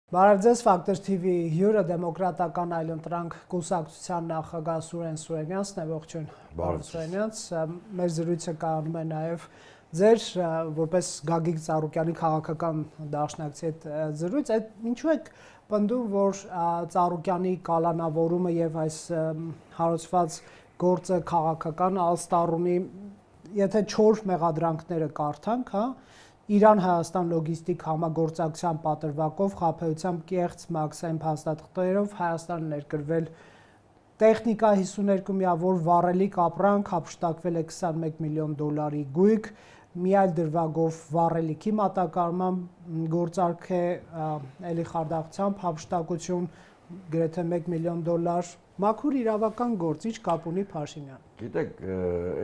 Բարև ձեզ, Ֆակտոր TV հյուրը դեմոկրատական այլընտրանք կուսակցության նախագահ Սուրեն Սուրենյանցն է, ողջույն։ Բարև Սուրենյանց, մեր զրույցը կայանում է նաև ձեր որպես Գագիկ Ծառուկյանի քաղաքական դաշնակցի հետ զրույց, այդ ինչու եք պնդում, որ Ծառուկյանի կալանավորումը եւ այս հարուցված գործը քաղաքական ալստառունի, եթե 4 մեղադրանքները կարդանք, հա, Իրան-Հայաստան լոգիստիկ համագործակցության պատրվակով խաբեությամբ կեղծ մաքսային փաստաթղթերով Հայաստան ներկրվել տեխնիկա 52 միավոր վառելիք ապրանք, հափշտակվել է 21 միլիոն դոլարի գույք, մի այլ դրվագով վառելիքի մատակարարման գործարք է էլի խարդախությամբ հափշտակություն գրեթե 1 միլիոն դոլար, մաքուր իրավական գործ, ինչ կապ ունի Փաշինյան։ Գիտեք,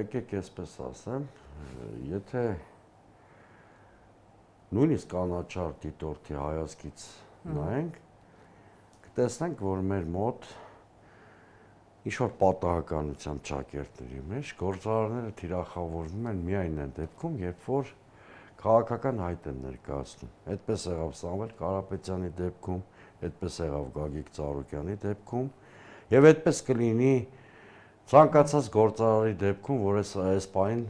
եկեք այսպես ասեմ, եթե նույնիսկ անաչառ դիտորդի հայացքից նայենք, կտեսնենք, որ մեր մոտ ինչ-որ պատահականությամբ ճակերտների մեջ գործարարները թիրախավորվում են միայն այն դեպքում, երբ որ քաղաքական հայտ են ներկայացնում։ Այդպես եղավ Սամվել Կարապետյանի դեպքում, այդպես եղավ Գագիկ Ծառուկյանի դեպքում, եւ այդպես կլինի ցանկացած գործարարի դեպքում, որ այս պահին,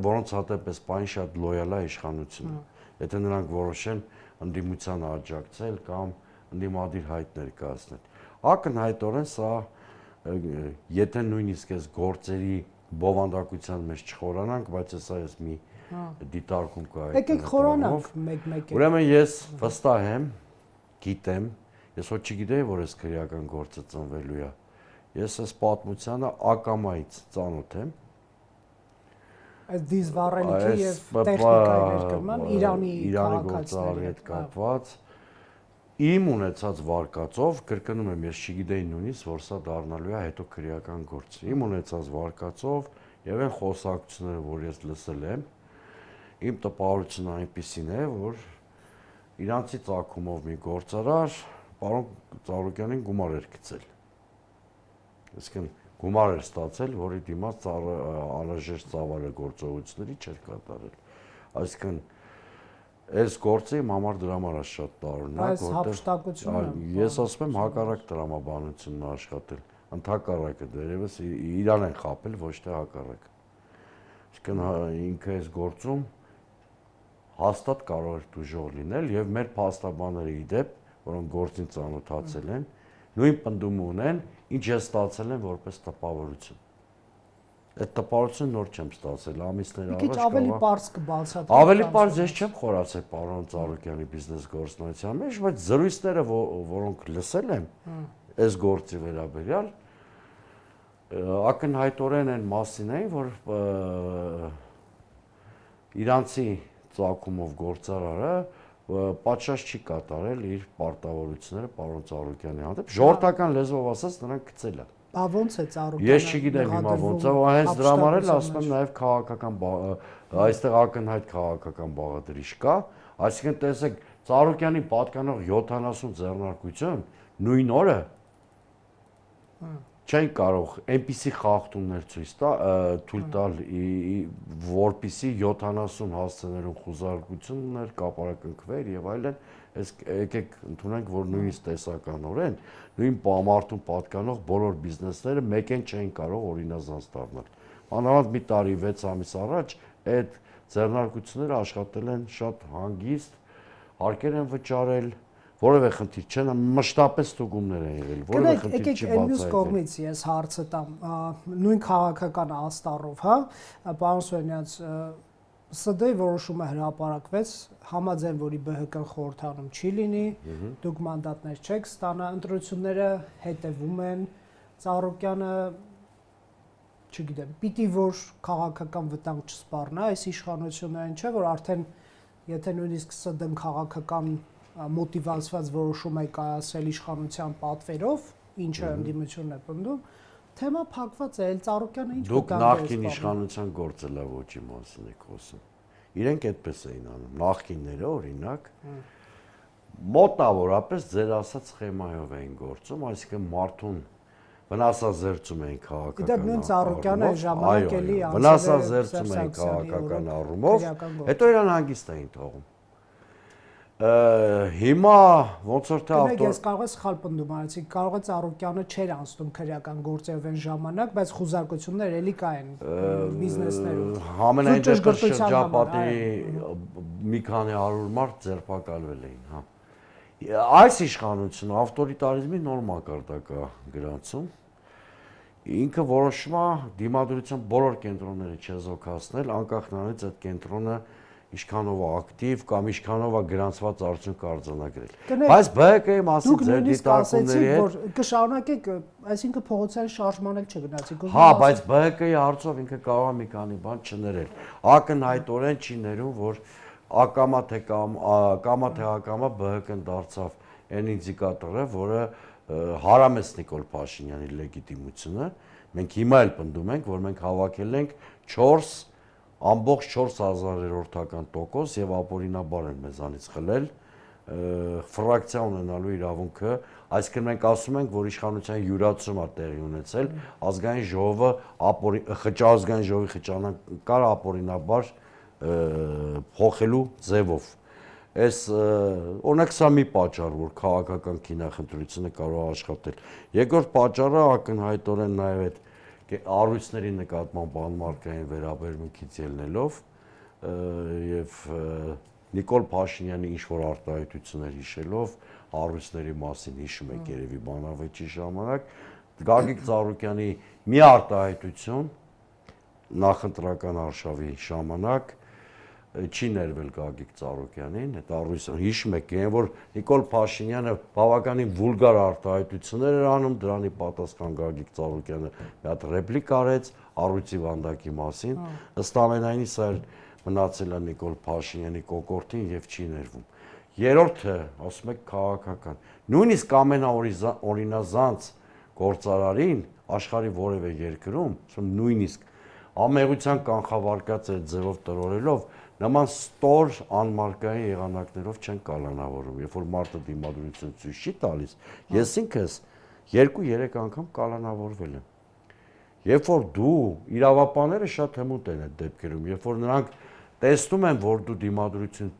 որոնց հատեպ այս պահին շատ լոյալ է իշխանությունը։ Եթե նրանք որոշեն ընդդիմության աջակցել կամ ընդդիմադիր հայտ ներկայացնել։ Ակնհայտորեն սա, եթե նույնիսկ այս գործերի բովանդակության մեջ չխորանանք, բայց սա ես մի դիտարկում կա այդ։ Եկեք խորանանք մեկ-մեկ։ Ուրեմն ես վստահ եմ, գիտեմ, ես ոչ չգիտեի, որ այս քրեական գործը ծնվելու է։ Ես այս պատմությանը ակամայից ծանոթ եմ։ Այս դիզվառելիքի եւ տեխնիկայի ներկրման Իրանի գործարարի հետ կապված իմ ունեցած վարկածով, կրկնում եմ, ես չգիտեի նույնիսկ, որ սա դառնալու է հետո քրեական գործ։ Իմ ունեցած վարկածով եւ այն խոսակցությունները, որ ես լսել եմ, իմ տպավորությունը այնպեսին է, որ իրանցի ծագումով մի գործարար պարոն Ծառուկյանին գումար էր գցել։ Այսինքն գումար էր ստացել, որի դիմաց անհրաժեշտ ծավալը գործողությունների չէր կատարել։ Այսինքն այս գործը իմ համար դրա համար է շատ տարօրինակ, որտեղ ես ասում եմ հակառակ տրամաբանությունն աշխատել, ընդհակառակը դերևս իրան են խաբել, ոչ թե հակառակ։ Այսինքն ինքը այս գործում հաստատ կարող էր դժոխ լինել եւ մեր փաստաբանները ի դեպ, որոնք գործին ծանոթացել են, նույն պնդումը ունեն, ինչ ես ստացել եմ որպես տպավորություն։ Այդ տպավորությունը նոր չեմ ստացել, ամիսներ առաջ Քիչ ավելի པարզ կբացատրեմ։ Ավելի པարզ ես չեմ խորացել պարոն Ծառուկյանի բիզնես գործունեության մեջ, բայց զրույցները, որոնք լսել եմ այս գործի վերաբերյալ, ակնհայտորեն այն մասին էին, որ իրանցի ծագումով գործարարը պատշաճ չի կատարել իր պարտավորությունները պարոն Ծառուկյանի հանդեպ, ժողովրդական լեզվով ասած նրանք գցել են։ Բա ո՞նց է Ծառուկյանը։ Ես չգիտեմ հիմա ոնց է, հենց դրա համար էլ ասում եմ նաև քաղաքական այստեղ ակնհայտ քաղաքական բաղադրիչ կա, այսինքն տեսեք Ծառուկյանին պատկանող 70 ձեռնարկություն նույն օրը չեն կարող այնպիսի խախտումներ թույլ տալ, որպիսի 70 հասցեներում խուզարկություններ կապարակնքվեր եւ այլն, այս եկեք ընդունենք, որ նույնիսկ տեսականորեն նույն մարդուն պատկանող բոլոր բիզնեսները մեկեն չեն կարող օրինազանց դառնալ։ Անհավատ մի տարի 6 ամիս առաջ այդ ձեռնարկությունները աշխատել են շատ հանգիստ, հարկեր են վճարել, որևէ խնդիր չեն, մշտապես ստուգումներ են եղել, որևէ խնդիր չի բացահայտվել։ Մյուս կողմից ես հարցը տամ, նույն քաղաքական աստառով, հա, պարոն Սուրենյանց, ՍԴ-ի որոշումը հրապարակվեց, համաձայն որի ԲՀԿ-ն խորհրդանում չի լինի, դուք մանդատներ չեք ստանա, ընտրությունները հետևում են, Ծառուկյանը, չգիտեմ, պիտի որ քաղաքական վտանգ չսպառնա այս իշխանություններին, չէ՞ որ արդեն եթե նույնիսկ ՍԴ-ն քաղաքական մոտիվացված որոշում է կայացրել իշխանության պատվերով, ինչը ընդդիմությունն է պնդում, թեմա փակված է, Ծառուկյանը ինչ դուք նախկին իշխանության գործելավոճի մասին եք խոսում։ Իրենք այդպես էին անում, նախկինները օրինակ մոտավորապես ձեր ասած սխեմայով էին գործում, այսինքն մարդուն վնասազերծում էին քաղաքական առումով։ Ծառուկյանը ժամանակ էլի վնասազերծում էին քաղաքական առումով, հետո իրան հանգիստ էին թողում։ Հիմա ոնց որ թե Կներեք, ես կարող եմ սխալ պնդում արեցի, կարող է Ծառուկյանը չէր անցնում քրեական գործերով այն ժամանակ, բայց խուզարկություններ էլի կային բիզնեսներում։ Համենայն դեպս շրջապատի մի քանի 100 մարդ ձերբակալվել էին, հա։ Այս իշխանությունը ավտորիտարիզմի նոր մակարդակ է գրանցում։ Ինքը որոշում է դիմադրության բոլոր կենտրոնները չեզոքացնել, անկախ նրանից այդ կենտրոնը ինչքանով է ակտիվ կամ ինչքանով է գրանցված արդյունք արձանագրել։ Բայց ԲՀԿ-ի մասին ձեր դիտարկումների հետ որ կշարունակեք, այսինքն փողոցային շարժման էլ չգնացիք։ Հա, բայց ԲՀԿ-ի հարցով ինքը կարող է մի քանի բան չներել։ Ակնհայտորեն չի ներում, որ ակամա թե ակամա ԲՀԿ-ն դարձավ այն ինդիկատորը, որը հարամեց Նիկոլ Փաշինյանի լեգիտիմությունը։ Մենք հիմա էլ պնդում ենք, որ մենք հավաքել ենք 4.4% եւ ապօրինաբար են մեզանից խլել ֆրակցիա ունենալու իրավունքը, այսինքն մենք ասում ենք, որ իշխանության յուրացում է տեղի ունեցել, ազգային ժողովը խճազգային ժողովի խճանկար ապօրինաբար փոխելու ձևով։ Այս օրինակ սա մի պատճառ, որ քաղաքական քինախնդրությունը կարող է աշխատել։ Երկրորդ պատճառը ակնհայտորեն նաև այդ առույցների նկատմամբ անմարկային վերաբերմունքից ելնելով եւ Նիկոլ Փաշինյանի ինչ-որ արտահայտություններ հիշելով առույցների մասին հիշում եք երևի բանավեճի ժամանակ Գագիկ Ծառուկյանի մի արտահայտություն նախընտրական արշավի ժամանակ չի ներվել Գագիկ Ծառուկյանին, այդ առույցը հիշում եք, որ Նիկոլ Փաշինյանը բավականին վուլգար արտահայտություններ էր անում, դրանի պատասխան Գագիկ Ծառուկյանը մի հատ ռեպլիկ արեց առույցի վանդակի մասին, ըստ ամենայնի սա մնացել է Նիկոլ Փաշինյանի կոկորդին եւ չի ներվում։ Երրորդը, ասում եք քաղաքական, նույնիսկ ամենաօրինազանց գործարարին աշխարհի որևէ երկրում, նույնիսկ ամեղության կանխավարկած այդ ձևով տրորելով նման ստոր անմարկային եղանակներով չեն կալանավորում, երբ որ մարդը դիմադրություն ցույց չի տալիս, ես ինքս 2-3 անգամ կալանավորվել եմ։ Երբ որ դու իրավապանները շատ հմուտ են այդ դեպքերում, երբ որ նրանք տեսնում են, որ դու դիմադրություն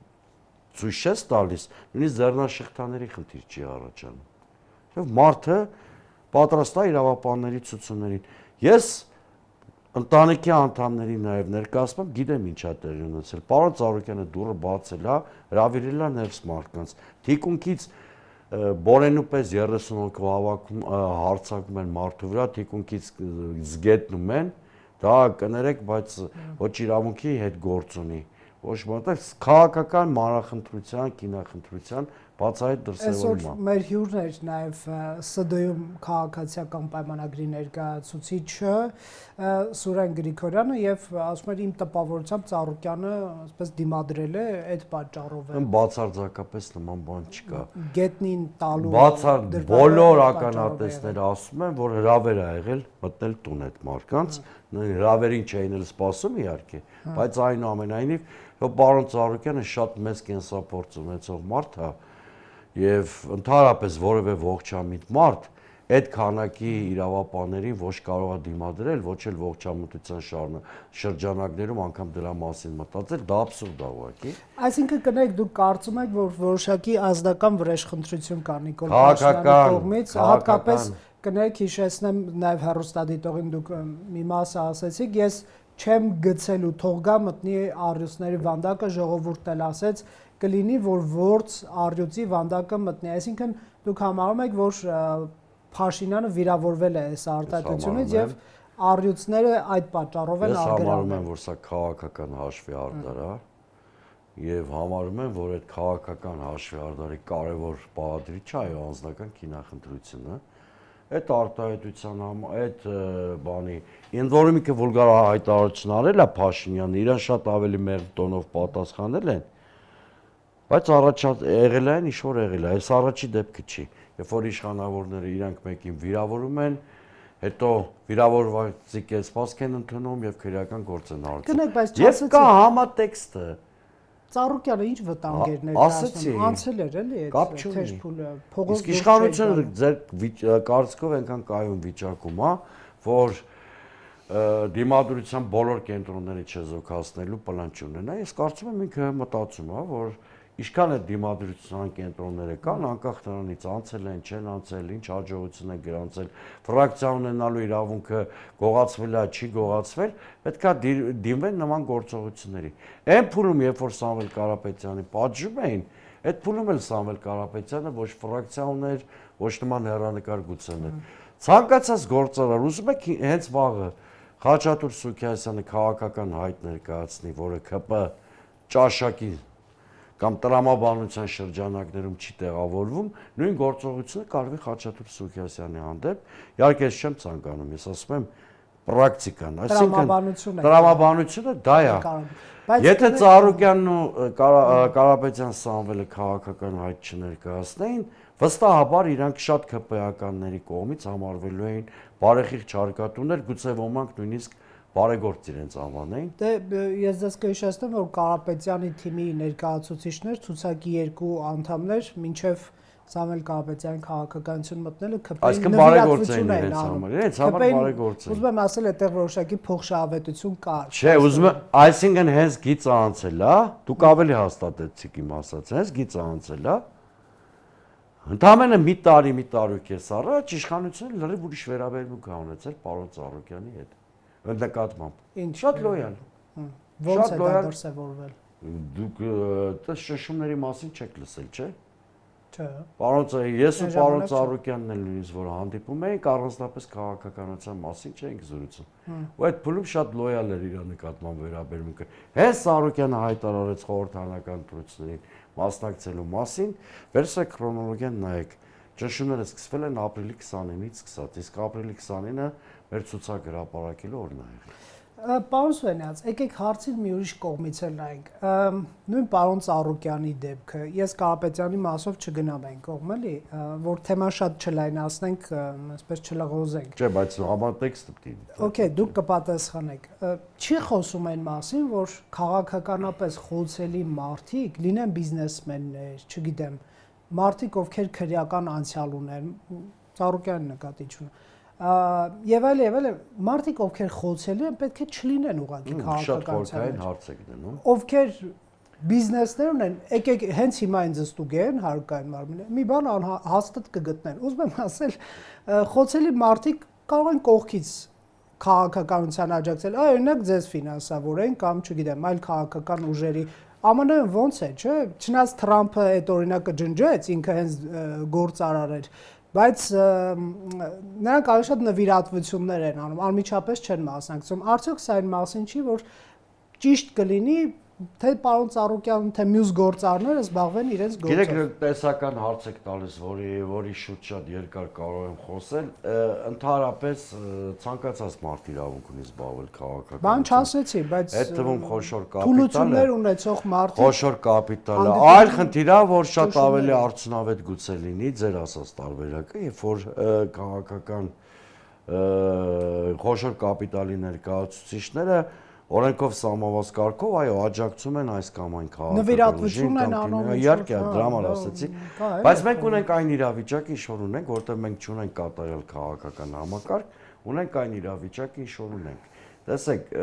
ցույց չես տալիս, նույնիսկ ձեռնաշղթաների խնդիր չի առաջանում։ Եվ մարդը պատրաստ է իրավապանների ցուցումներին։ Ես ընտանիքի անդամների նաև ներկայացում գիտեմ ինչա տեղի ունեցել։ Պարոն Ծառուկյանը դուռը բացել է, հրավիրել է ներս մարդկանց։ Թիկունքից բորենու պես 30 հոգու հավաքում հարցակում են մարդու վրա, թիկունքից զգետնում են, դա կներեք, բայց ոչ իրավունքի հետ գործ ունի։ Ոչ մոտակ քաղաքական մանրախնդրության, կինախնդրության բացահայտ դրսևորում է։ Այսօր մեր հյուրն էր նաև ՍԴ-ում քաղաքացիական պայմանագրի ներկայացուցիչը Սուրեն Գրիգորյանը եւ ասում էր իմ տպավորությամբ Ծառուկյանը այսպես դիմադրել է այդ պատճառով է։ Բացարձակապես նման բան չկա։ Գետնին տալու բոլոր ականատեսները ասում են, որ հրավեր ա եղել մտնել տուն այդ մարդկանց, հրավերին չէին էլ սպասում իհարկե, բայց այնուամենայնիվ պարոն Ծառուկյանը շատ մեծ կենսափորձ ունեցող մարդ է եւ ընդհանրապես որևէ ողջամիտ մարդ այդ քանակի իրավապաններին ոչ կարող է դիմադրել, ոչ էլ ողջամտության շրջանակներում անգամ դրա մասին մտածել, դա աբսուրդ է ուղղակի։ Այսինքն կներեք, դուք կարծում եք, որ որոշակի ազնական վրեժխնդրություն կա Նիկոլ Փաշինյանի կողմից, հատկապես կներեք հիշեցնեմ նաև հեռուստադիտողին դուք մի մասը ասեցիք, ես չեմ գցելու թող գա մտնի առյուծների վանդակը, ժողովուրդն էլ ասեց կլինի որ որց առյուծի վանդակը մտնի, այսինքն դուք համարում եք, որ Փաշինյանը վիրավորվել է այս արտահայտությունից եւ առյուծները այդ պատճառով են արգելվել։ Ես համարում եմ, որ սա քաղաքական հաշվի արդար է եւ համարում եմ, որ այդ քաղաքական հաշվի արդարի կարևոր բաղադրիչը այո անձնական քինախնդրությունը այդ արտահայտության այդ բանի ինձ որը մի քիչ վուլգար հայտարարություն արել է Փաշինյանը, իրան շատ ավելի մեղմ տոնով պատասխանել են, բայց առաջ եղել են, ինչ որ եղել է, այս առաջի դեպքը չի, երբ որ իշխանավորները իրանք մեկին վիրավորում են, հետո վիրավորվածի կեցվածք են ընդունում եւ քրեական գործ են արվում։ Եվ կա համատեքստը Ծառուկյանը ինչ վտանգեր ներկայացնում, անցել էր էլի այդ թեժփուլը, փողոց։ Իսկ իշխանությունը ձեր կարծիքով այնքան կայուն վիճակում է, որ դիմադրության բոլոր կենտրոնների չեզոքացնելու պլան չունենա։ Ես կարծում եմ ինքը մտածում է, որ Ինչքան է դիմադրության կենտրոնները կան, անկախ նրանից անցել են, չեն անցել, ինչ հաջողություն են գրանցել, ֆրակցիա ունենալու իրավունքը գողացվել է, չի գողացվել, պետք է դիմվեն նման գործողությունների։ Այն փուլում, երբ որ Սամվել Կարապետյանի պատժում էին, այդ փուլում էլ Սամվել Կարապետյանը ոչ ֆրակցիա ուներ, ոչ նման հեռանկար գուցեներ։ Ցանկացած գործարար ուզում եք հենց վաղը Խաչատուր Սուքիասյանը քաղաքական հայտ ներկայացնի, որը ԿՊ ճաշակի կամ տրամաբանության շրջանակներում չի տեղավորվում, նույն գործողությունը կարվի Խաչատուր Սուքիասյանի հանդեպ, իհարկե ես չեմ ցանկանում, ես ասում եմ պրակտիկան, այսինքն տրամաբանությունը դա է։ Եթե Ծառուկյանն ու Կարապետյան Սամվելը քաղաքական հայտ չներկայացնեին, վստահաբար իրանք շատ ԿՊ-ականների կողմից համարվելու էին բարեխիղճ հարկատուներ, գուցե ոմանք նույնիսկ բարեգործ իրենց անվանեին։ Դե ես դες կհիշեցնեմ, որ Կարապետյանի թիմի ներկայացուցիչներ, ցուցակի 2 անդամներ մինչև Սամվել Կարապետյանի քաղաքականություն մտնելը ԿՊ-ի նվիրատվություն էին անում։ Իրենց համար բարեգործ էին։ Ուզում եմ ասել, այդտեղ որոշակի փոխշահավետություն կար։ Չէ, ուզում եմ, այսինքն հենց գիծը անցել է, դուք ավելի հաստատեցիք իմ ասած, հենց գիծը անցել է։ Ընդամենը մի տարի կես առաջ իշխանությունը լրիվ ուրիշ վերաբերմունք է ունեցել պարոն Ծառուկյանի հետ։ Նկատմամբ։ Ինչ շատ լոյալ։ Ոնց է դա դրսևորվել։ Դուք դա շշումների մասին չեք լսել, չէ՞։ Չէ։ Ես ու պարոն Ծառուկյանն էլ նույնիսկ որ հանդիպում էինք, առանձնապես քաղաքականության մասին չէինք զրուցում։ Ու այդ փուլում շատ լոյալ էր իր նկատմամբ վերաբերմունքը։ Հենց Ծառուկյանը հայտարարեց խորհրդարանական ընտրություններին մասնակցելու մասին, վերցրեք քրոնոլոգիան նայեք։ Ճնշումները սկսվել են ապրիլի 29-ից սկսած, իսկ ապրիլի 29-ը մեր ցուցակ հրապարակելու օրն է եղել։ Պարոն Սուհենյաց, եկեք հարցին մի ուրիշ կողմից էլ նայենք։ Նույն պարոն Ծառուկյանի դեպքը, ես Կարապետյանի մասով չգնամ այն կողմ էլի, որ թեման շատ չլայնացնենք, այսպես չլղոզենք։ Չէ, բայց համատեքստը պիտի։ Okay, դուք կպատասխանեք։ Չի խոսում այն մասին, որ քաղաքականապես խոցելի մարդիկ լինեն բիզնեսմեններ, չգիտեմ, մարդիկ, ովքեր քրեական անցյալ ունեն, Ծառուկյանը նկատի չունի։ Եվ այլ մարդիկ ովքեր խոցելի են պետք է չլինեն ուղղակի քաղաքականության մեջ։ Շատ խորքային հարց եք դնում։ Ովքեր բիզնեսներ ունեն, եկեք հենց հիմա ինձ ստուգեն հարկային մարմինը։ Մի բան հաստատ կգտնեն։ Ուզում եմ ասել, խոցելի մարդիկ կարող են կողքից քաղաքականության աջակցել, օրինակ ձեզ ֆինանսավորեն կամ չգիտեմ, այլ քաղաքական ուժերի ԱՄՆ-ն ոնց է, չէ՞։ Չնայած Թրամփը այդ օրինակը ջնջեց, ինքը հենց գործարար էր, բայց նրանք ավելի շատ նվիրատվություններ են անում, անմիջապես չեն մասնակցում։ Արդյոք սա այն մասին չի, որ ճիշտ կլինի թե պարոն Ծառուկյանը, թե մյուս գործարարները զբաղվեն իրենց գործով։ Գիտեք, տեսական հարց եք տալիս, որի շուրջ շատ երկար կարող եմ խոսել, ընդհանրապես ցանկացած մարդ իրավունք ունի զբաղվել քաղաքականությամբ։ Բան չասեցի, բայց այդ թվում խոշոր կապիտալը, թուլություններ ունեցող մարդիկ, խոշոր կապիտալը, այլ խնդիր է, որ շատ ավելի արդյունավետ գուցե լինի ձեր ասած տարբերակը, երբ որ քաղաքական խոշոր կապիտալի ներկայացուցիչները օրենքով սահմանված կարգով, այո, աջակցում են այս կամ այն նվիրատվություն են անում, իհարկե, դրա համար ասեցի, բայց մենք ունենք այն իրավիճակը, ինչ որ ունենք, որտեղ մենք չունենք կատարյալ քաղաքական համակարգ, ունենք այն իրավիճակը, ինչ որ ունենք։ Տեսեք,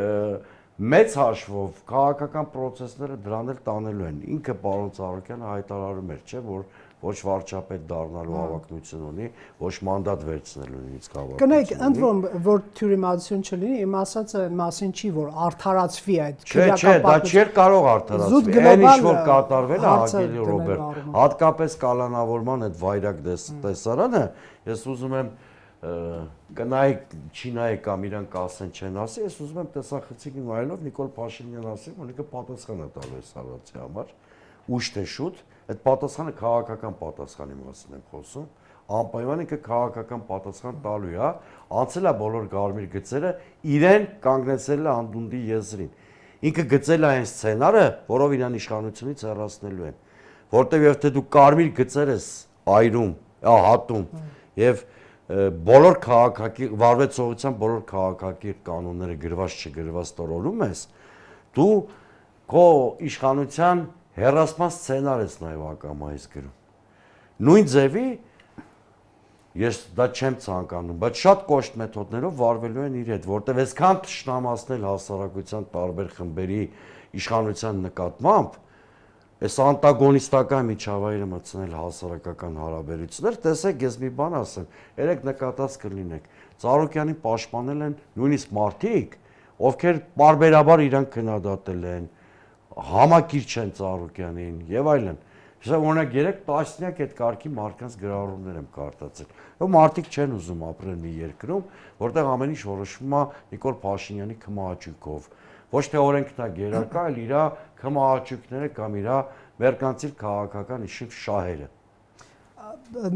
մեծ հաշվով քաղաքական process-ները դրան էլ տանելու են։ Ինքը պարոն Ծառուկյանը հայտարարում էր, չէ, որ ոչ վարչապետ դառնալու հավակնություն ունի, ոչ մանդատ վերցնելու նույնիսկ հավակնություն։ Կնայեք, ընդ որ թյուրիմացություն չլինի, իմ ասածը մասին չի, որ արդարացվի այդ քրեական պատմությունը։ Չէ, դա չէր կարող արդարացվի։ Այն ինչ որ կատարվել է Հակելի Ռոբերտ, հատկապես կալանավորման այդ վայրակ տեսարանը, ես ուզում եմ կնայեք, չի նայեք կամ իրանք ասեն չեն ասի, ես ուզում եմ տեսախցիկին նայելով Նիկոլ Փաշինյանն ասեմ, որ ինքը պատասխան է տալու այս հարցի համար, ուշ թե շուտ, այդ պատասխանը քաղաքական պատասխանի մասին եմ խոսում, անպայման ինքը քաղաքական պատասխան տալու է, անցել է բոլոր գարմիր գծերը, իրեն կանգնեցել է անդունդի եզրին։ Ինքը գծել է այն սցենարը, որով իրան իշխանությունից հեռացնելու են, որտեղ եւ թե դու կարմիր գծեր ես այրում, հատում եւ բոլոր քաղաքակիր վարվեցողության բոլոր քաղաքակիր կանոնները գրված չգրված տորորում ես, դու քո իշխանության հեռացման սցենար ես նաև ակամայից գրում։ Նույն ձևի ես դա չեմ ցանկանում, բայց շատ կոշտ մեթոդներով վարվելու են իր հետ, որտեղ այսքան թշնամացնել հասարակության տարբեր խմբերի իշխանության նկատմամբ, այս անտագոնիստական միջավայրը մտցնել հասարակական հարաբերություններ, տեսեք, ես մի բան ասեմ, երեք նկատած կլինեք, Ծառուկյանին պաշտպանել են նույնիսկ մարդիկ, ովքեր պարբերաբար իրան քննադատել են, համակիր չեն Ծառուկյանին եւ այլն։ Իսկ օրինակ 3 տասնյակ այդ կարգի մարդկանց գրառումներ եմ կարդացել։ Ու մարդիկ չեն ուզում ապրել մի երկրում, որտեղ ամեն ինչ որոշվում է Նիկոլ Փաշինյանի քմահաճույքով։ Ոչ թե օրենքն է գերակա, այլ իր քմահաճույքները կամ իր մերկանցիլ քաղաքական իշիվ շահերը։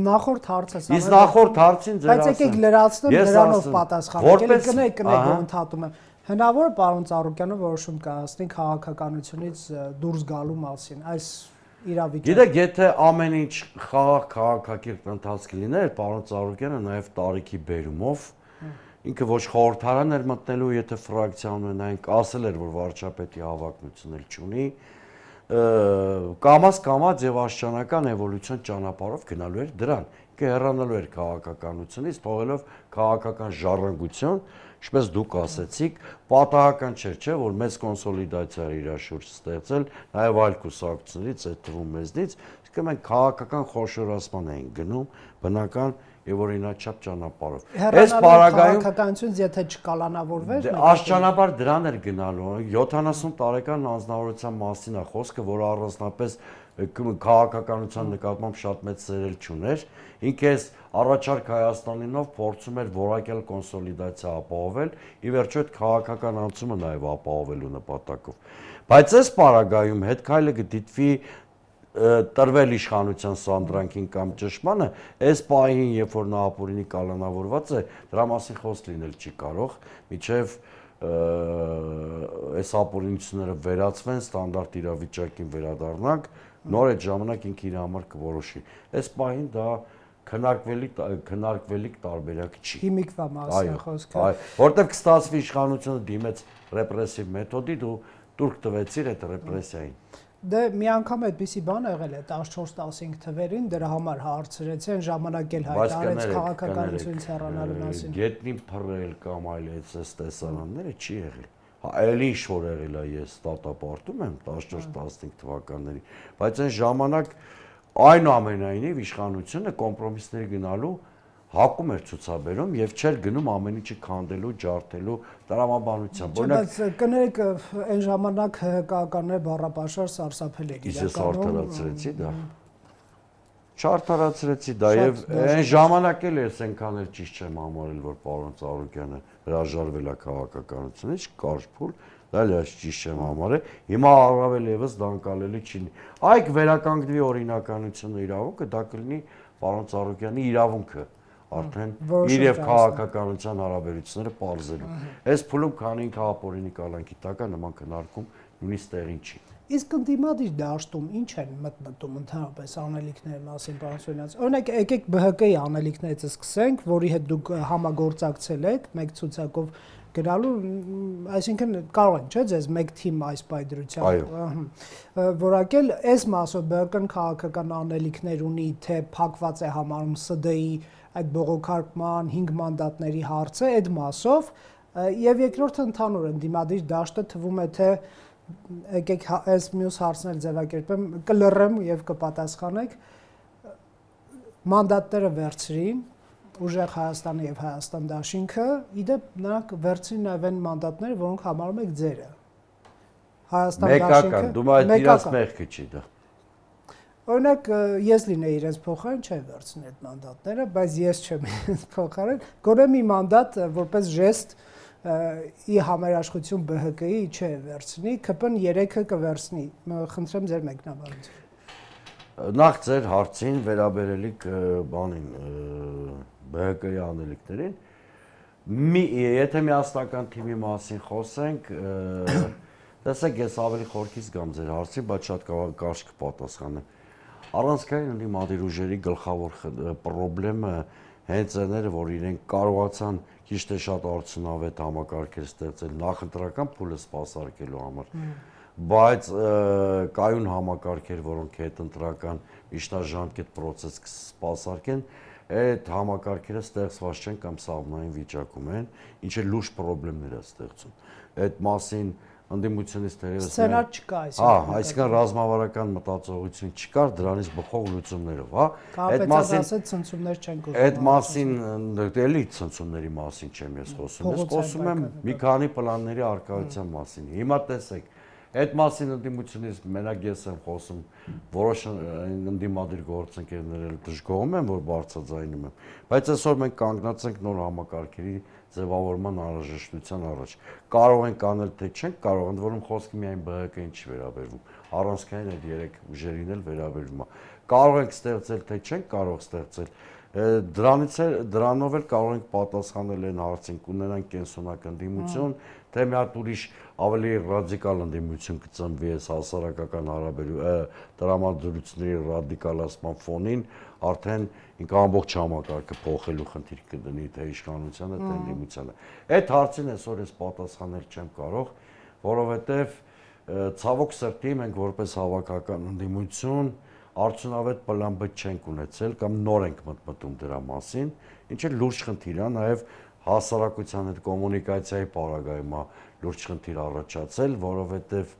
Նախորդ հարցը սա։ Իսկ նախորդ հարցին ձեր բայց եկեք լրացնեմ դրանով պատասխանեք։ Կնեք ընդհատում եմ։ Հնարավոր է պարոն Ծառուկյանը որոշում կայացնի քաղաքականությունից դուրս գալու մասին։ Այս իրավիճակը։ Գիտեք, եթե ամեն ինչ խաղաղ քաղաքակիրթ ընթացք լիներ, պարոն Ծառուկյանը նաև տարիքի բերումով ինքը ոչ խորհրդարան էր մտնելու, եթե ֆրակցիան ունենայինք, ասել էր, որ վարչապետի հավակնություն էլ չունի, կամաց եւ աշճանական էվոլյուցիոն ճանապարհով գնալու էր դրան։ Ինքը հեռանալու էր քաղաքականությունից, թողելով քաղաքական ժառանգություն, ինչպես դուք ասեցիք, պատահական չէր, չէ, որ մեծ կոնսոլիդացիա էր իր շուրջ ստեղծել, նաեւ այլ կուսակցություններից, այդ թվում մեզնից, իսկ մենք քաղաքական խոշորացման էին գնում, բնական եւ օրինաչափ ճանապարհով։ Այս պարագայում քաղաքականությունից եթե չկալանավորվեր, աշճանաբար դրան էր գնալու 70 տարեկան անձնավորության մասին է խոսքը, որ առանձնապես քաղաքականության նկատմամբ շատ մեծ սերել չուներ։ Ինքը այս առաջարկ Հայաստանինով փորձում էր որակյալ կոնսոլիդացիա ապահովել, ի վերջո այդ քաղաքական անցումը նաեւ ապահովելու նպատակով։ Բայց այս պարագայում հետ քայլը կդիտվի տրվել իշխանության սանդրանքին կամ ճշմանը, այս պահին, երբ որ նա ապօրինի կալանավորված է, դրա մասին խոսք լինել չի կարող, միջև այս ապօրինությունները վերացվեն, ստանդարտ իրավիճակին վերադառնանք, նոր այդ ժամանակ ինքը իր համար կորոշի։ Այս պահին դա քննարկվելիք տարբերակ չի։ Հիմիկվա մասին խոսքը։ Այո, որտեղ կստացվի իշխանությունը դիմեց ռեպրեսիվ մեթոդի, դու տուրք տվեցիր այդ ռեպրեսիային։ Դե մի անգամ այդպիսի բան եղել է 14-15 թվերին, դրա համար հարցրեցին, ժամանակ էլ հայտարարեց քաղաքականությունից հեռանալու մասին։ Գետնի փռել կամ այլ այս տեսարանները չի եղել։ Այլ ինչ որ եղել է, ես դատապարտում եմ 14-15 թվականներին, բայց այն ժամանակ այնուամենայնիվ իշխանությունը կոմպրոմիսների գնալու հակում էր ցուցաբերում եւ չէր գնում ամեն ինչը քանդելու, ջարդելու տրամաբանությամբ։ Բայց կներեք, այն ժամանակ ՀՀԿ-ականները բառապաշար սարսափել էր իրականում։ Ես արդարացրեցի դա։ Չարդարացրեցի դա եւ այն ժամանակ էլ ես այնքան էլ ճիշտ չեմ համարել, որ պարոն Ծառուկյանը հրաժարվել է քաղաքականությունից, կարճ փուլ, դա էլ ճիշտ չեմ համարել։ Հիմա առավել եւս դա անկալելի չի։ Այք վերականգնվի օրինականությունը իրավունքը, դա կլինի պարոն Ծառուկյանի իրավունքը արդեն իր եւ քաղաքականության հարաբերությունները պարզելու։ Այս փուլում քանի ինքը ապօրինի կալանքի տակ է, նման քննարկում նույնիսկ տեղին չի։ Իսկ ընդդիմադիր դաշտում ինչ են մտնում ընդհանրապես անելիքների մասին, պարոն Սոնյանց։ Օրինակ, եկեք ԲՀԿ-ի անելիքներից սկսենք, որի հետ դուք համագործակցել եք մեկ ցուցակով գնալու, այսինքն կարող են, չէ՞, ձեզ մեկ թիմ այս պայդրությամբ որակել, այս մասով ԲՀԿ-ն քաղաքական անելիքներ ունի, թե փակված է համարում ՍԴ-ի այդ բողոքարկման 5 մանդատների հարցը, այդ մասով, եւ երկրորդը ընդհանուր ընդդիմադիր դաշտը թվում է թե եկեք այս մյուս հարցն էլ ձևակերպեմ, կլռեմ եւ կպատասխանեք, մանդատները վերցրին ուժեղ Հայաստանը եւ Հայաստան դաշինքը, իդեպ նրանք վերցրին նաեւ այն մանդատները, որոնք համարում եք ձերը։ Հայաստան դաշինքը մեկական, դու այդ իրաց մեղքը չի դա։ Օրինակ, ես լինեի իրենց փոխարեն, չէի վերցնի այդ մանդատները, բայց ես չեմ իրենց փոխարեն, գոնե մի մանդատ որպես ժեստ ի համերաշխություն ԲՀԿ-ի չէ վերցնի, ԿՊ-ն 3-ը կվերցնի։ Խնդրեմ ձեր մեկնաբանությունը։ Նախ ձեր հարցին վերաբերելիք բանին ԲՀԿ-ի անելիքներին, եթե միասնական թիմի մասին խոսենք, տեսեք, ես ավելի խորքից գամ ձեր հարցին, բայց շատ կարճ կպատասխանեմ։ Առանցքային ընդդիմադիր ուժերի գլխավոր խնդրը հենց այն էր, որ իրենք կարողացան քիչ թե շատ արդյունավետ համակարգեր ստեղծել նախընտրական փուլը սպասարկելու համար, բայց կայուն համակարգեր, որոնք հետընտրական միջնաժամկետ process կսպասարկեն, այդ համակարգերը ստեղծված չեն կամ սահմանային վիճակում են, ինչը լուրջ խնդիրներ է ստեղծում։ Այդ մասին ընդդիմությունից դերևս Սցենար չկա, այսինքն ռազմավարական մտածողություն չկար դրանից բխող լուծումներով, հա։ Այդ մասին ցնցումներ չեն գործում։ Այդ մասին էլի ցնցումների մասին չեմ ես խոսում, ես խոսում եմ մի քանի պլանների արկայության մասին։ Հիմա տեսեք, այդ մասին ընդդիմությունից մենակ ես եմ խոսում, որոշ ընդդիմադիր գործընկերներ էլ դժգոհում են, որ բարձրաձայնում եմ, բայց այսօր մենք կանգնած ենք նոր համակարգերի ձևավորման անհրաժեշտության առաջ։ Կարող ենք անել, թե չենք կարող, ընդ որում խոսքը միայն ԲՀԿ-ին չի վերաբերվում, առանցքային այդ երեք ուժերին էլ վերաբերվում է։ Կարող ենք ստեղծել, թե չենք կարող ստեղծել, դրանով էլ կարող ենք պատասխանել այն հարցին, կունենանք կենսունական ընդդիմություն, թե մի հատ ուրիշ ավելի ռադիկալ ընդդիմություն կծնվի այս հասարակական տրամադրությունների ռադիկալացման ֆոնին, արդեն ինքը ամբողջ համակարգը փոխելու խնդիր կդնի թե իշխանությանը, թե ընդդիմությանը։ Այդ հարցին այսօր ես պատասխանել չեմ կարող, որովհետև ցավոք սրտի մենք որպես հավաքական ընդդիմություն արդյունավետ պլան B չենք ունեցել կամ նոր ենք մտմտում դրա մասին, ինչը լուրջ խնդիր է, նաև հասարակության հետ կոմունիկացիայի պարագայում է լուրջ խնդիր առաջացել, որովհետև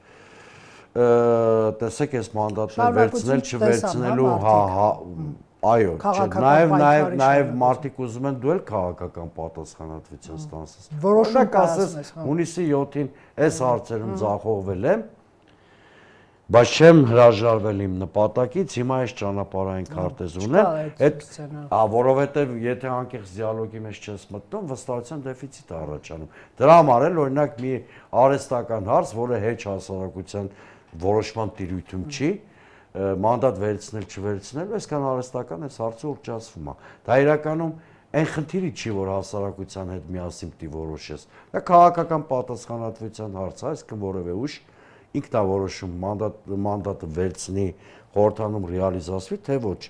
տեսեք այս մանդատներ վերցնել չվերցնելու, այո, նաև մարդիկ ուզում են դու էլ քաղաքական պատասխանատվության ստանցես։ Որոշակ ասես հունիսի 7-ին այս հարցերում ձախողվել եմ, բայց չեմ հրաժարվել իմ նպատակից, հիմա այս ճանապարհային քարտեզ ունեմ, որովհետև եթե անկեղծ դիալոգի մեջ չես մտնում, վստահության դեֆիցիտ է առաջանում։ Դրա համար էլ օրինակ մի արհեստական հարց, որը հեչ հասարակության որոշման տիրույթում չի, մանդատ վերցնել չվերցնել, այսքան արհեստական այս հարցը ուռճացվում է։ Դա իրականում այն խնդիրը չի, որ հասարակության հետ միասին պիտի որոշես։ Դա քաղաքական պատասխանատվության հարց է, այսինքն որևէ ուժ ինքն է որոշում մանդատը վերցնի, խորհրդանում ռեալիզացվի, թե ոչ։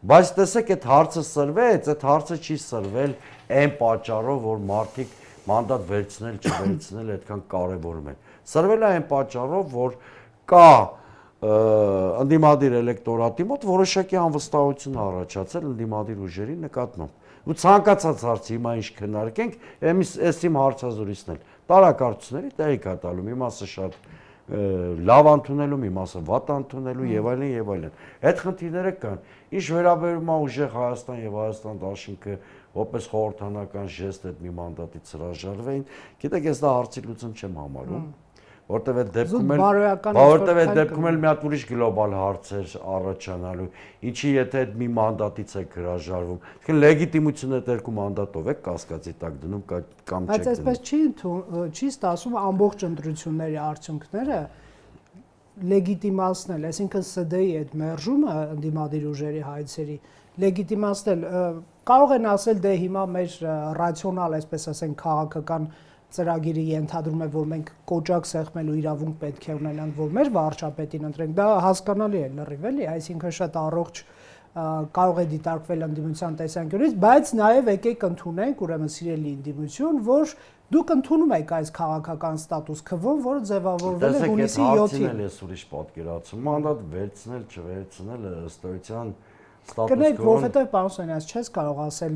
Բայց տեսեք, այդ հարցը սրվեց, այդ հարցը չի սրվել այն պատճառով, որ մարդիկ մանդատ վերցնել, չվերցնել այդքան կարևորում են։ Սրվել է այն պատճառով, որ կա ընդդիմադիր էլեկտորատի մոտ որոշակի անվստահություն առաջացել ընդդիմադիր ուժերի նկատմամբ։ Ու ցանկացած հարց հիմա ինչ քննարկենք, այս իմ հարցազրույցն էլ տարակարծությունների տեղիք է տալու, մի մասը շատ լավ ընդունելու, մի մասը վատ ընդունելու եւ այլն եւ այլն։ Այդ խնդիրները կան։ Ինչ վերաբերում է ուժեղ Հայաստան եւ Հայաստան դաշինքը որպես խորհրդանական ժեստ այդ մի մանդատից հրաժարվեին, գիտեք, ես դա հարցի լուծում չեմ համարում, որտեւ այդ դեպքում էլ մի հատ ուրիշ գլոբալ հարցեր առաջանալու։ Ինչի եթե այդ մի մանդատից եք հրաժարվում, այսինքն լեգիտիմությունը այդ երկու մանդատով եք կասկածի տակ դնում կամ չեք դնում։ Բայց այսպես չի ստացվում ամբողջ ընտրությունների արդյունքները լեգիտիմացնել, այսինքն ՍԴ-ի այդ մերժումը ընդդիմադիր ուժերի հայցերի լեգիտիմացնել, կարող են ասել դե հիմա մեր ռացիոնալ, այսպես ասենք, քաղաքական ծրագիրը ենթադրում է, որ մենք կոճակ սեղմելու իրավունք պետք է ունենանք, որ մեր վարչապետին ընտրենք, դա հասկանալի է լրիվ էլի, այսինքն շատ առողջ կարող է դիտարկվել ընդդիմության տեսանկյունից, բայց նաև եկեք ընդունենք, ուրեմն սիրելի ընդդիմություն, որ դուք ընդունում եք այս քաղաքական ստատուս քվոն, որը ձևավորվել է հունիսի 7-ին։ Տեսեք, ես ուրիշ պատկերացում, մանդատ վերցնել, չվերցնել, ըստ էության ստատուս քվոն։ Կներեք, որովհետև պարոն Սոնյանց չես կարող ասել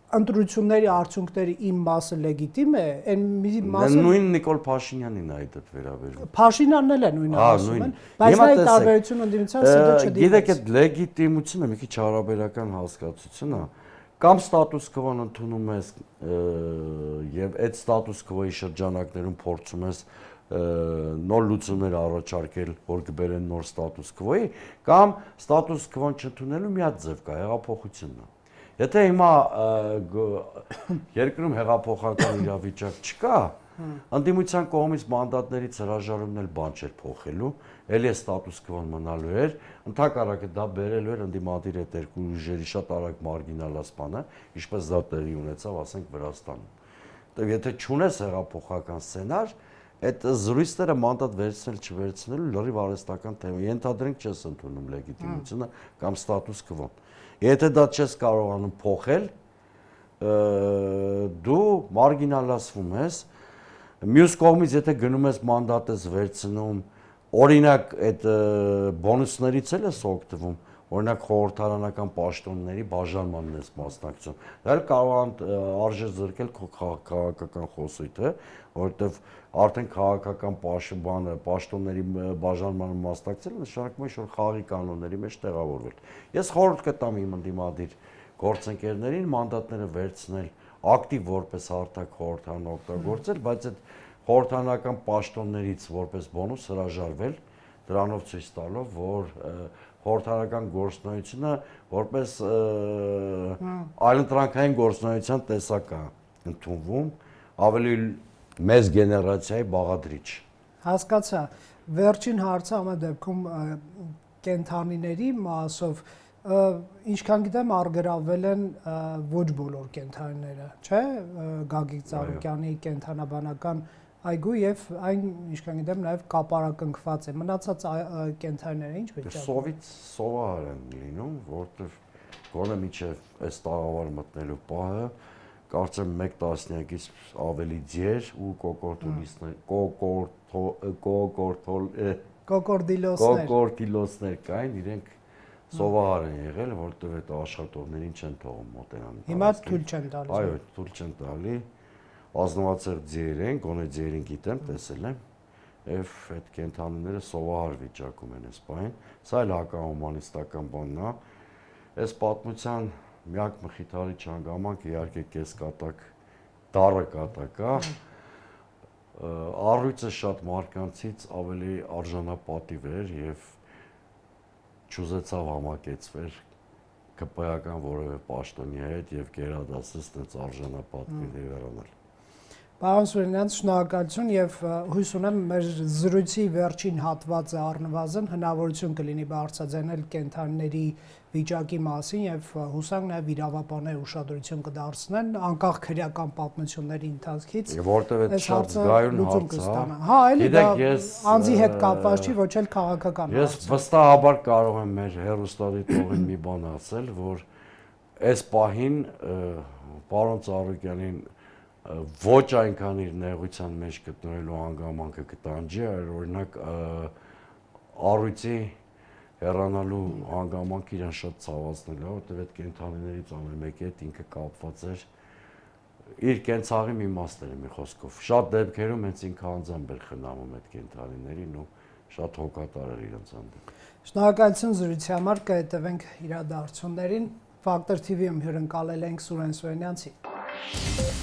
ընտրությունների արդյունքների իմ մասը լեգիտիմ է, այն մի մասը նույն Նիկոլ Փաշինյանին է այդ վերաբերվում։ Փաշինյանն էլ է նույնը ասում են, բայց նա տարբերություն ընդդիմության ՍԴ չդիմեց։ Գիտեք, այդ լեգիտիմությունը մի քիչ հարաբերական հասկացություն է, կամ ստատուս քվոն ընդունում ես եւ այդ ստատուս քվոյի շրջանակներում փորձում ես նոր լուծումներ առաջարկել, որ կբերեն նոր ստատուս քվոյի, կամ ստատուս քվոն չընդունելու մի հատ ձև կա, հեղափոխությունն է։ Եթե հիմա երկրում հեղափոխական իրավիճակ չկա, ընդդիմության կողմից մանդատներից հրաժարումն էլ բան չէր փոխելու, ելի է ստատուս քվոն մնալու էր, ընդհակառակը դա բերելու էր ընդդիմադիր այդ երկու ուժերի շատ արագ մարգինալացմանը, ինչպես դա տեղի ունեցավ, ասենք Վրաստանում։ Դե եթե չունես հեղափոխական սցենար, այդ զրույցները մանդատ վերցնել չվերցնելու լրիվ արհեստական թեմա։ Ենթադրենք չես ընդունում լեգիտիմությունը կամ ստատուս քվոն։ Եթե դա չես կարողանում փոխել, դու մարգինալացվում ես։ Մյուս կողմից եթե գնում ես մանդատ ես վերցնում, օրինակ այդ բոնուսներից էլ ես օգտվում, օրինակ խորհրդարանական պաշտոնների բաժանմանն ես մասնակցում։ Դա էլ կարող արժե զրկել քո քաղաքական խոսույթը, որովհետև արդեն քաղաքական պաշտոնների բաժանմանը մասնակցելը նշանակում է ինչ-որ խաղի կանոնների մեջ տեղավորվել։ Ես խորհուրդ կտամ իմ ընդդիմադիր գործընկերներին մանդատները վերցնել ակտիվ որպես հարթակ խորհրդարան օգտագործել, բայց այդ խորհրդարանական պաշտոններից որպես բոնուս հրաժարվել, դրանով ցույց տալով, որ խորհրդարանական գործունեությունը որպես այլընտրանքային գործունեության տեսակ է ընդունվում, ավելի մեծ գեներացիայի բաղադրիչ։ Հասկացա։ Վերջին հարցը ամեն դեպքում կենթանիների մասով ինչքան գիտեմ առգրավվել են ոչ բոլոր կենթանիները, չէ՞, Գագիկ Ծառուկյանի կենթանաբանական այգու եւ այն ինչքան գիտեմ նաեւ կապարակնքված է։ Մնացած կենթանիները ինչ վիճակում։ Սովից սովահար են լինում, որովհետեւ գոնե միջև այս տաղավար մտնելու պահը կարծեմ 1 տասնյակից ավելի ձեր ու կոկորդիլոսներ կային, իրենք սովահար են եղել, որովհետև այդ աշխատողներին չեն թողում մոտենան։ Հիմա թույլ չեն տալիս։ Այո, թույլ չեն տալի։ Ազնվացել ձեր են, գոնե ձերին գիտեմ, տեսել եմ, եւ այդ կենթանիները սովահար վիճակում են այս բանին։ Սա էլ հակահումանիստական բանն է։ Այս պատմության միակ մխիթարիչ հանգամանքը իհարկե կեսկատակ դառը կատակ է։ Առույցը շատ մարկանցից ավելի արժանապատիվ էր եւ չուզեցավ համակեցվել ԿՊ-ական որևէ պաշտոնի հետ եւ գերադասեց այդպես արժանապատվի վերանալ։ Պարոն Սուրենյան, շնորհակալություն եւ հույս ունեմ մեր զրույցի վերջին հատվածը առնվազն հնարավորություն կլինի բարձրաձայնել կենթանիների վիճակի մասին եւ հուսանք նաեւ իրավապանները ուշադրություն կդարձնեն անկախ քրեական պատմությունների ընթացքից։ Որտեւ այդ շատ զգայուն հարց է։ Հա, էլի դա անձի հետ կապված չի, ոչ էլ քաղաքական։ Ես վստահաբար կարող եմ մեր հեռուստադիտողին մի բան ասել, որ այս պահին պարոն Ծառուկյանին ոչ այնքան իր նեղության մեջ գտնվելու հանգամանքը կտանջի, այլ օրինակ առույցի հեռանալու հանգամանքը իրան շատ ցավացնել է, որտեղ այդ կենթանիներից ամեն մեկի հետ ինքը կապված էր իր կենցաղի մի մասն էր մի խոսքով։ Շատ դեպքերում հենց ինքը անձամբ էր խնամում այդ կենթանիներին ու շատ հոգատար էր իրենց հանդեպ։ Շնորհակալություն զրույցի համար, կհետևենք իրադարձություններին։ Factor TV-ում հյուրընկալել ենք Սուրեն Սուրենյանցին։